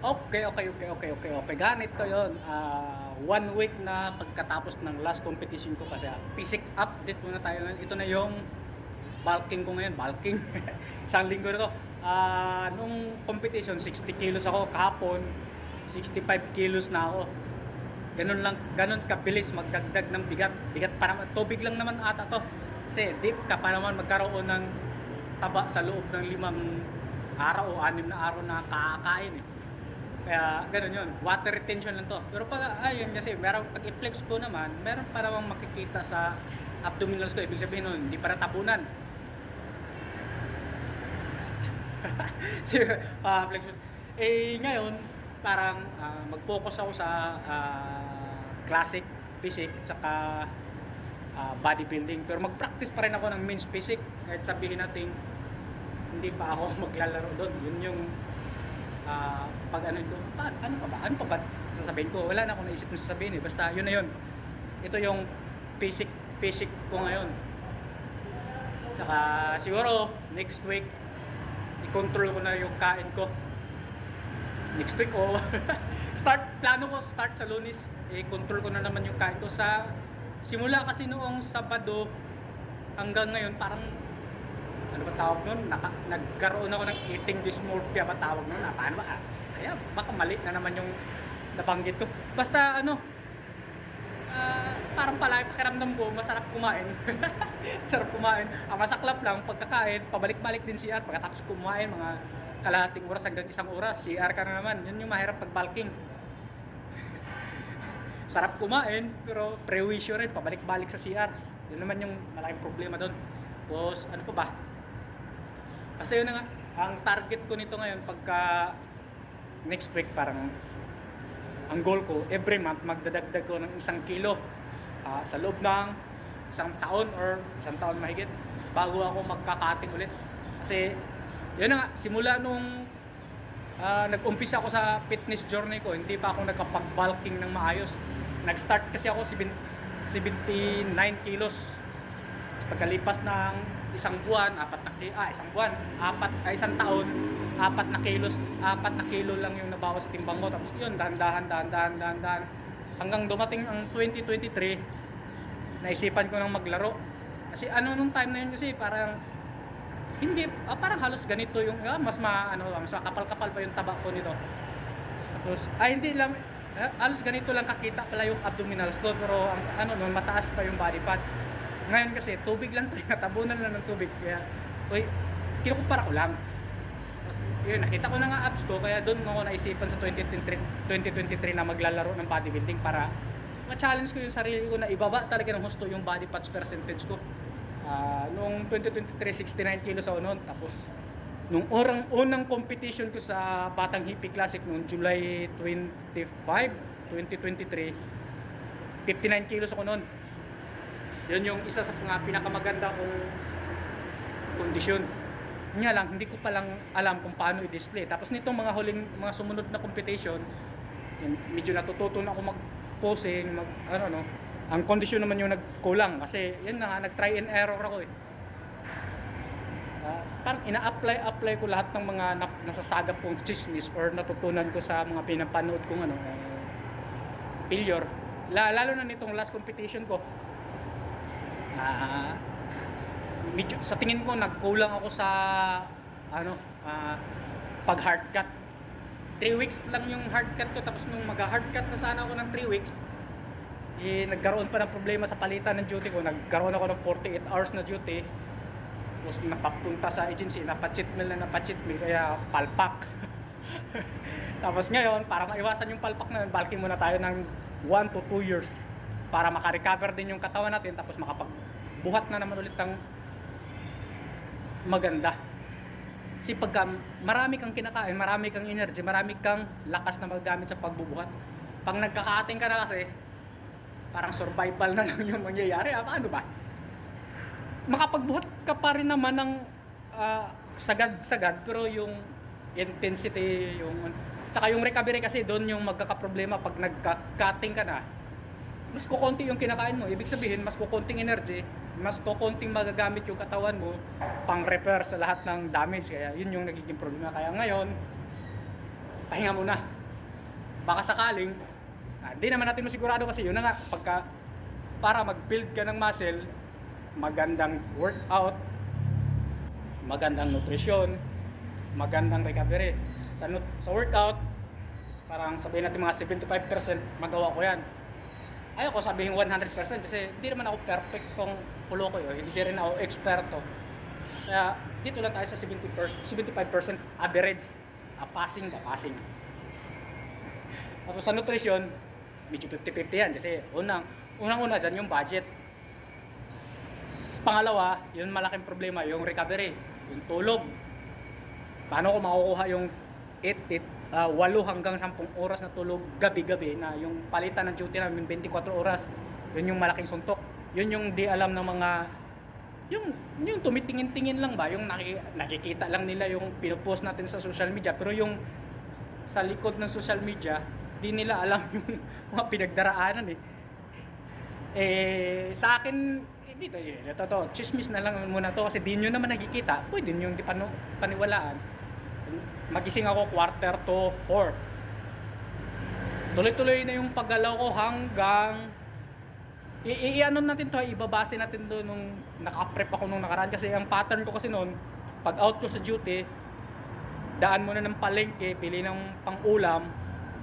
Okay. Ganito yon. 1 week na pagkatapos ng last competition ko kasi physique update muna tayo ngayon. Ito na yung bulking ko ngayon. Bulking. Isang linggo na to. Nung competition, 60 kilos ako. Kahapon, 65 kilos na ako. Ganun kabilis magdagdag ng bigat. Bigat pa naman. Tubig lang naman ata to. Kasi deep ka pa naman magkaroon ng taba sa loob ng 5 araw o 6 na araw na kakain eh. Kaya ganun yun, water retention lang to. Pero pag ayun kasi pag i-flex ko naman, meron pa namang makikita sa abdominals ko. Ibig sabihin nun, hindi para tapunan. Flexion. Ngayon parang mag-focus ako sa classic physique tsaka bodybuilding. Pero mag-practice pa rin ako ng men's physique. Kahit sabihin natin hindi pa ako maglalaro doon. Yun yung pag ano ito, ano pa ba sasabihin ko? Wala na akong naisip na sasabihin eh. Basta yun na yun. Ito yung physique ko ngayon. Tsaka siguro next week i-control ko na yung kain ko. Next week plano ko start sa Lunes, i-control ko na naman yung kain ko sa simula kasi noong Sabado hanggang ngayon parang ano ba tawag nun? Nagkaroon ako ng eating dysmorphia ba tawag nun? Paano ba? Kaya baka mali na naman yung nabanggit ko. Basta parang palagi pakiramdam ko masarap kumain. Sarap kumain. Ang masaklap lang pagkakain, pabalik-balik din CR pagkatapos kumain mga kalahating oras hanggang 1 oras, CR ka na naman. Yun yung mahirap pag bulking. Sarap kumain pero prewisyo rin pabalik-balik sa CR. Yun naman yung malaking problema doon. Tapos ano pa ba? Basta yun na nga, ang target ko nito ngayon pagka next week parang ang goal ko every month magdadagdag ko ng 1 kilo sa loob ng 1 taon or 1 taon mahigit bago ako magkakating ulit. Kasi yun na nga, simula nung nag-umpisa ako sa fitness journey ko, hindi pa ako nagkapag-bulking ng maayos. Nag-start kasi ako 79 kilos. Pagkalipas ng 1 buwan, 1 taon, 4 na kilos, 4 na kilo lang yung nabawas sa timbang ko. Tapos yun, dahan-dahan hanggang dumating ang 2023, naisipan ko nang maglaro. Kasi nung time na yun kasi parang hindi, parang halos ganito yung mas makapal-kapal pa yung taba ko nito. Tapos hindi lang halos ganito lang kakita pala yung abdominals ko, pero nun mataas pa yung body fats. Ngayon kasi tubig lang to, natabunan lang ng tubig. Kaya kinukumpara ko lang. Tapos yun, nakita ko na nga abs ko, kaya doon ako naisipan sa 2023 na maglalaro ng bodybuilding para ma-challenge ko yung sarili ko na ibaba talaga ng husto yung body fats percentage ko. Noong 2023, 69 kilos ako noon. Tapos nung unang competition ko sa Batang Hippie Classic noong July 25, 2023, 59 kilos ako noon. Yun yung isa sa mga pinakamaganda kong kondisyon. Nga lang, hindi ko pa lang alam kung paano i-display. Tapos nitong mga sumunod na competition, medyo natututo na ako mag-posing, ang kondisyon naman yung nagkulang. Kasi yun na nga, nag-try and error ako eh. Parang ina-apply ko lahat ng mga nasasagap kong chismis or natutunan ko sa mga pinapanood kong failure. Lalo na nitong last competition ko. Medyo, sa tingin ko nagkulang ako sa pag hard cut. 3 weeks lang yung hard cut ko, tapos nung mag-hard cut na sana ako ng 3 weeks, nagkaroon pa ng problema sa palitan ng duty ko. Nagkaroon ako ng 48 hours na duty. Tapos napapunta sa agency, napachit meal, kaya palpak. Tapos ngayon, para maiwasan yung palpak na yun, bulking muna tayo ng 1 to 2 years para makarecover din yung katawan natin, tapos makapagbuhat na naman ulit ng maganda. Kasi pagka marami kang kinakain, marami kang energy, marami kang lakas na magamit sa pagbubuhat. Pag nagkakating ka na kasi, parang survival na lang yung mangyayari. Paano ba? Makapagbuhat ka pa rin naman ng sagad-sagad, pero yung intensity, tsaka yung recovery kasi doon yung magkakaproblema pag nagka-cutting ka na. Mas kukonti yung kinakain mo. Ibig sabihin, mas kukonting energy, mas kukonting magagamit yung katawan mo pang repair sa lahat ng damage. Kaya yun yung nagiging problema. Kaya ngayon, pahinga muna. baka sakaling, di naman natin masigurado kasi yun na nga, para mag-build ka ng muscle, magandang workout, magandang nutrisyon, magandang recovery. Sa workout, parang sabihin natin mga 75% magawa ko yan. Ayoko sabihin 100% kasi hindi naman ako perfect kung pulo ko yun. Hindi rin ako eksperto. Kaya dito lang tayo sa 75% average. Passing. Tapos sa nutrition, medyo 50-50 yan kasi unang-una dyan yung budget. Pangalawa, yung malaking problema, yung recovery, yung tulog. Paano ko makukuha yung 8 hanggang 10 oras na tulog gabi-gabi na yung palitan ng duty namin 24 oras. Yun yung malaking suntok. Yun yung di alam ng mga yung tumitingin-tingin lang ba, yung nakikita lang nila yung pinopost natin sa social media, pero yung sa likod ng social media di nila alam yung mga pinagdaraanan sa akin dito chismis na lang muna to kasi di nyo naman nakikita, pwede nyo hindi paniwalaan. Magising ako 3:45. Tuloy-tuloy na yung paggalaw ko hanggang ano natin to, ibabase natin doon nung naka-prep ako nung nakaraan kasi ang pattern ko kasi noon, pag out ko sa duty, daan muna ng palengke, pili ng pang-ulam,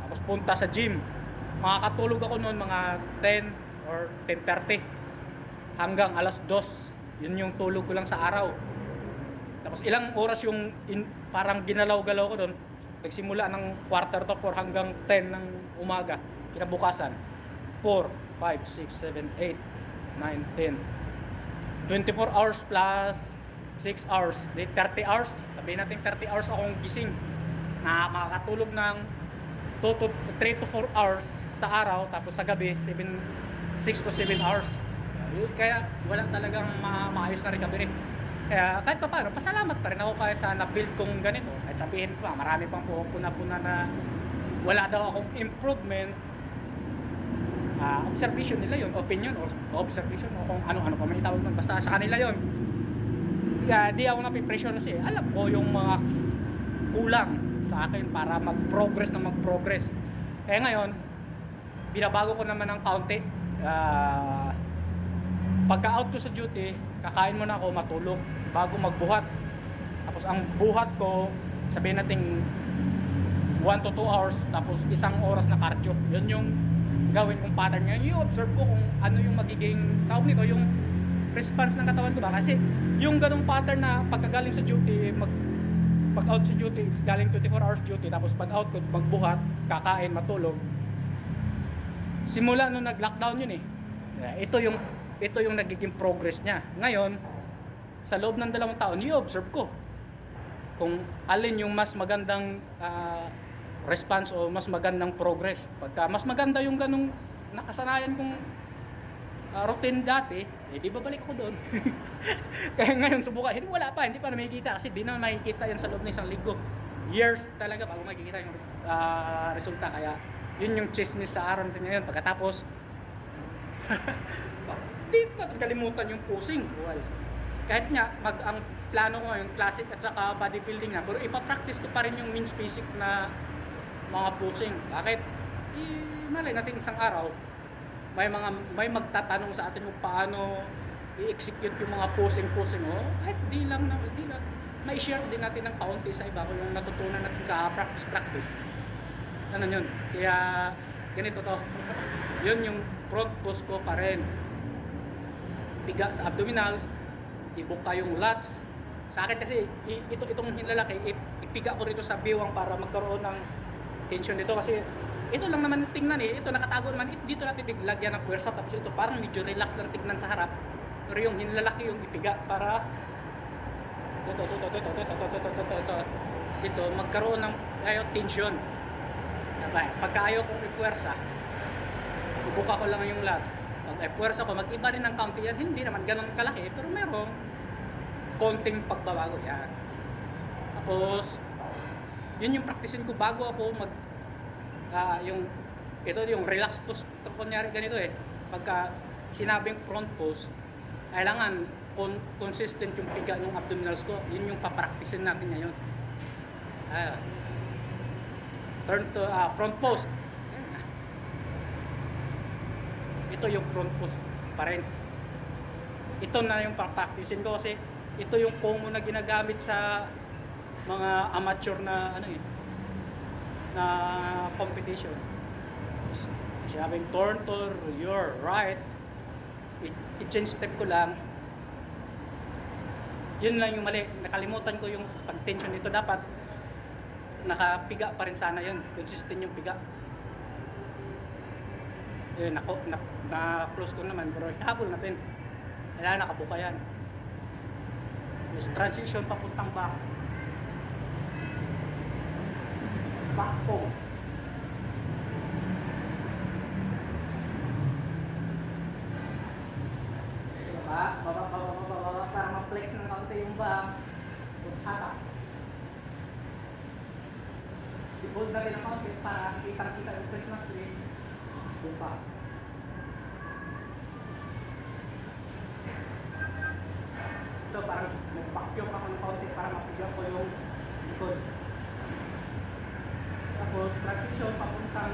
tapos punta sa gym. Makakatulog ako noon mga 10 or 10:30 hanggang 2:00. Yun yung tulog ko lang sa araw. Tapos ilang oras yung parang ginalaw-galaw ko doon. Nagsimula ng 3:45 hanggang 10 ng umaga. Kinabukasan 4, 5, 6, 7, 8, 9, 10. 24 hours plus 6 hours. 30 hours. Sabihin natin 30 hours akong gising. Na makakatulog ng 3 to 4 hours sa araw. Tapos sa gabi 6 to 7 hours. Kaya wala talagang maayos na recovery. Kaya kahit pa paano, pasalamat pa rin ako kaya sa na-build kong ganito. At sabihin pa, marami pang puna-puna na wala daw akong improvement. Observation nila yun, opinion or observation o kung ano-ano pa may tawag nun. Basta sa kanila yun. Kaya di ako napipressure kasi alam ko yung mga kulang sa akin para mag-progress. Kaya ngayon, binabago ko naman ng kaunti. Pagka out ko sa duty, kakain muna ako, matulog bago magbuhat. Tapos ang buhat ko, sabihin natin 1 to 2 hours, tapos 1 oras na cardio. Yun yung gawin kong pattern ngayon. Yung observe ko kung ano yung magiging tawag nito, yung response ng katawan ko ba. Kasi yung ganung pattern na pagkagaling sa duty, pag out sa duty, galing 24 hours duty, tapos pag out ko, magbuhat, kakain, matulog. Simula nung nag-lockdown yun ito yung nagiging progress niya. Ngayon, sa loob ng 2 taon, i-observe ko kung alin yung mas magandang response o mas magandang progress. Pagka mas maganda yung ganung nakasanayan kong routine dati, di babalik ako doon. Kaya ngayon subukan, hindi pa na makikita kasi di na makikita yan sa loob ng 1 linggo. Years talaga bago makikita yung resulta. Kaya yun yung chismis sa araw natin ngayon. Pagkatapos di natin kalimutan yung posing. Well, kahit nga ang plano ko ngayon classic at saka bodybuilding na, pero ipapractice ko pa rin yung means basic na mga posing. Bakit? Malay natin isang araw may magtatanong sa atin kung paano i-execute yung mga posing kahit di lang mai-share din natin ng kaunti sa iba kung yung natutunan natin practice. Ano yun? Kaya ganito to. Yun yung front pose ko pa rin. Piga sa abdominals, ibuka yung lats. Sa akin kasi itong hinlalaki, ipiga ko rito sa biwang para magkaroon ng tension dito kasi ito lang naman tingnan ito nakatago naman dito natin lagyan ng puwersa, tapos ito parang medyo relax lang tingnan sa harap, pero yung hinlalaki yung ipiga para ito magkaroon ng tension. Pagka ayaw kong ipuwersa, ibuka ko lang yung lats. Pag puwersa ko, mag-iba rin ng county yan. Hindi naman ganun kalaki, pero merong konting pagbabago yan. Tapos, yun yung practicein ko bago ako yung relax pose. Kunyari ganito pagka sinabing front pose, kailangan consistent yung piga ng abdominals ko. Yun yung papracticein natin ngayon. Turn to front pose. ito yung front post pa rin. Ito na yung pang-practicein ko kasi ito yung common na ginagamit sa mga amateur na na competition. Sinabing turn to your right, i-change step ko lang. Yun lang yung mali. Nakalimutan ko yung pag-tension nito. Dapat nakapiga pa rin sana yun. Consistent yung piga. Yun, na-close ko naman. Pero ihabol natin. Kailangan nakabuka yan. Yung transition papuntang back. Back pose. Baba para ma-flex ng kaunti yung back. Tapos hatak. I-hold na rin ang kaunti para kitang-kita yung Christmas tree. Bumpa. Ito parang nag-vacuum ako ng kaunti para mapigyan ko yung likod. Tapos transition papuntang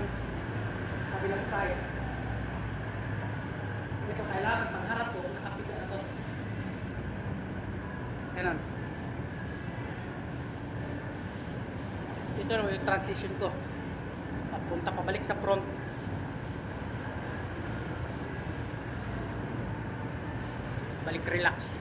kabilang side. Ito kailangan pagharap ko, nakapiga na ito. Ganun. Ito na yung transition ko. Papunta pabalik sa front. Balik relax.